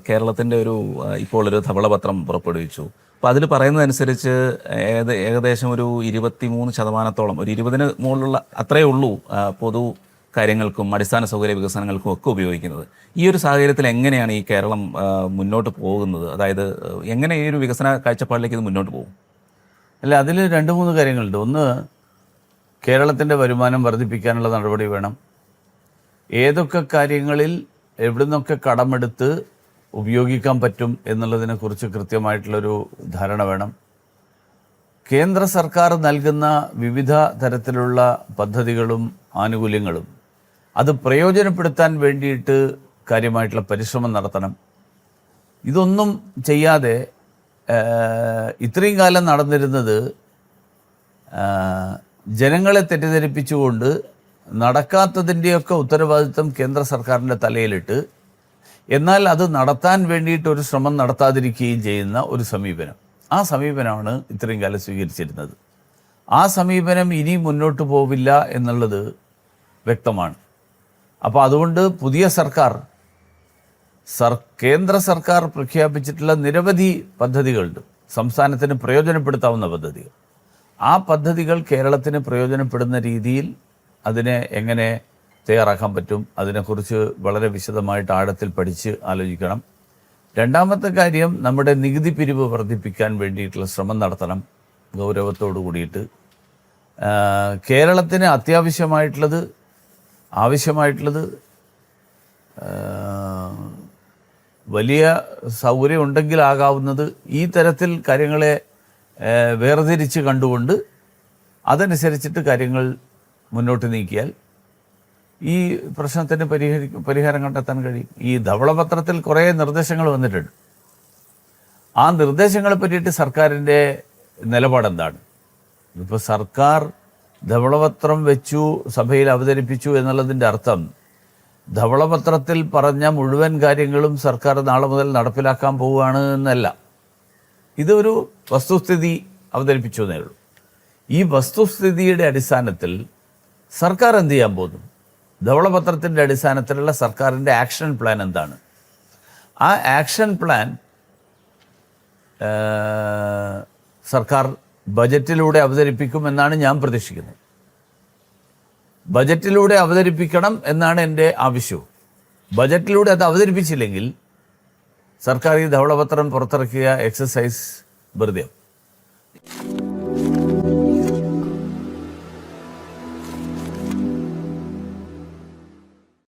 കേരളത്തിൻ്റെ ഇപ്പോൾ ഒരു ധവളപത്രം പുറപ്പെടുവിച്ചു. അപ്പോൾ അതിൽ പറയുന്നതനുസരിച്ച് ഏകദേശം ഒരു 23%, ഒരു 20-ന് മുകളിലുള്ള അത്രയേ ഉള്ളൂ പൊതു കാര്യങ്ങൾക്കും അടിസ്ഥാന സൗകര്യ വികസനങ്ങൾക്കും ഒക്കെ ഉപയോഗിക്കുന്നത്. ഈ ഒരു സാഹചര്യത്തിൽ എങ്ങനെയാണ് ഈ കേരളം മുന്നോട്ട് പോകുന്നത്? അതായത് എങ്ങനെ ഈ ഒരു വികസന കാഴ്ചപ്പാടിലേക്ക് ഇത് മുന്നോട്ട് പോകും? അല്ല, അതിൽ 2-3 കാര്യങ്ങളുണ്ട്. ഒന്ന്, കേരളത്തിൻ്റെ വരുമാനം വർദ്ധിപ്പിക്കാനുള്ള നടപടി വേണം. ഏതൊക്കെ കാര്യങ്ങളിൽ എവിടെ നിന്നൊക്കെ കടമെടുത്ത് ഉപയോഗിക്കാൻ പറ്റും എന്നുള്ളതിനെക്കുറിച്ച് കൃത്യമായിട്ടുള്ളൊരു ധാരണ വേണം. കേന്ദ്ര സർക്കാർ നൽകുന്ന വിവിധ തരത്തിലുള്ള പദ്ധതികളും ആനുകൂല്യങ്ങളും അത് പ്രയോജനപ്പെടുത്താൻ വേണ്ടിയിട്ട് കാര്യമായിട്ടുള്ള പരിശ്രമം നടത്തണം. ഇതൊന്നും ചെയ്യാതെ ഇത്രയും കാലം നടന്നിരുന്നത് ജനങ്ങളെ തെറ്റിദ്ധരിപ്പിച്ചുകൊണ്ട് നടക്കാത്തതിൻ്റെയൊക്കെ ഉത്തരവാദിത്വം കേന്ദ്ര സർക്കാരിൻ്റെ തലയിലിട്ട് എന്നാൽ അത് നടത്താൻ വേണ്ടിയിട്ടൊരു ശ്രമം നടത്താതിരിക്കുകയും ചെയ്യുന്ന ഒരു സമീപനം. ആ സമീപനമാണ് ഇത്രയും കാലം സ്വീകരിച്ചിരുന്നത്. ആ സമീപനം ഇനി മുന്നോട്ട് പോവില്ല എന്നുള്ളത് വ്യക്തമാണ്. അപ്പോൾ അതുകൊണ്ട് പുതിയ സർക്കാർ കേന്ദ്ര സർക്കാർ പ്രഖ്യാപിച്ചിട്ടുള്ള നിരവധി പദ്ധതികളുണ്ട്, സംസ്ഥാനത്തിന് പ്രയോജനപ്പെടുത്താവുന്ന പദ്ധതികൾ. ആ പദ്ധതികൾ കേരളത്തിന് പ്രയോജനപ്പെടുന്ന രീതിയിൽ അതിനെ എങ്ങനെ തയ്യാറാക്കാൻ പറ്റും, അതിനെക്കുറിച്ച് വളരെ വിശദമായിട്ട് ആഴത്തിൽ പഠിച്ച് ആലോചിക്കണം. രണ്ടാമത്തെ കാര്യം, നമ്മുടെ നികുതി പിരിവ് വർദ്ധിപ്പിക്കാൻ വേണ്ടിയിട്ടുള്ള ശ്രമം നടത്തണം ഗൗരവത്തോടു കൂടിയിട്ട്. കേരളത്തിന് ആവശ്യമായിട്ടുള്ളത് വലിയ സൗകര്യം ഉണ്ടെങ്കിലാകാവുന്നത് ഈ തരത്തിൽ കാര്യങ്ങളെ വേർതിരിച്ച് കണ്ടുകൊണ്ട് അതനുസരിച്ചിട്ട് കാര്യങ്ങൾ മുന്നോട്ട് നീക്കിയാൽ ഈ പ്രശ്നത്തിന് പരിഹാരം കണ്ടെത്താൻ കഴിയും. ഈ ധവളപത്രത്തിൽ കുറേ നിർദ്ദേശങ്ങൾ വന്നിട്ടുണ്ട്. ആ നിർദ്ദേശങ്ങളെ പറ്റിയിട്ട് സർക്കാരിൻ്റെ നിലപാടെന്താണ്? ഇപ്പോൾ സർക്കാർ ധവളപത്രം വെച്ചു, സഭയിൽ അവതരിപ്പിച്ചു എന്നുള്ളതിൻ്റെ അർത്ഥം ധവളപത്രത്തിൽ പറഞ്ഞ മുഴുവൻ കാര്യങ്ങളും സർക്കാർ നാളെ മുതൽ നടപ്പിലാക്കാൻ പോവുകയാണ് എന്നല്ല. ഇതൊരു വസ്തുസ്ഥിതി അവതരിപ്പിച്ചു എന്നേ ഉള്ളൂ. ഈ വസ്തുസ്ഥിതിയുടെ അടിസ്ഥാനത്തിൽ സർക്കാർ എന്ത് ചെയ്യാൻ പോകുന്നു? ധവളപത്രത്തിൻ്റെ അടിസ്ഥാനത്തിലുള്ള സർക്കാരിൻ്റെ ആക്ഷൻ പ്ലാൻ എന്താണ്? ആ ആക്ഷൻ പ്ലാൻ സർക്കാർ ബജറ്റിലൂടെ അവതരിപ്പിക്കുമെന്നാണ് ഞാൻ പ്രതീക്ഷിക്കുന്നത്. ബജറ്റിലൂടെ അവതരിപ്പിക്കണം എന്നാണ് എൻ്റെ ആവശ്യവും. ബജറ്റിലൂടെ അത് അവതരിപ്പിച്ചില്ലെങ്കിൽ സർക്കാർ ഈ ധവളപത്രം പുറത്തിറക്കിയ എക്സസൈസ് വെറുതെ.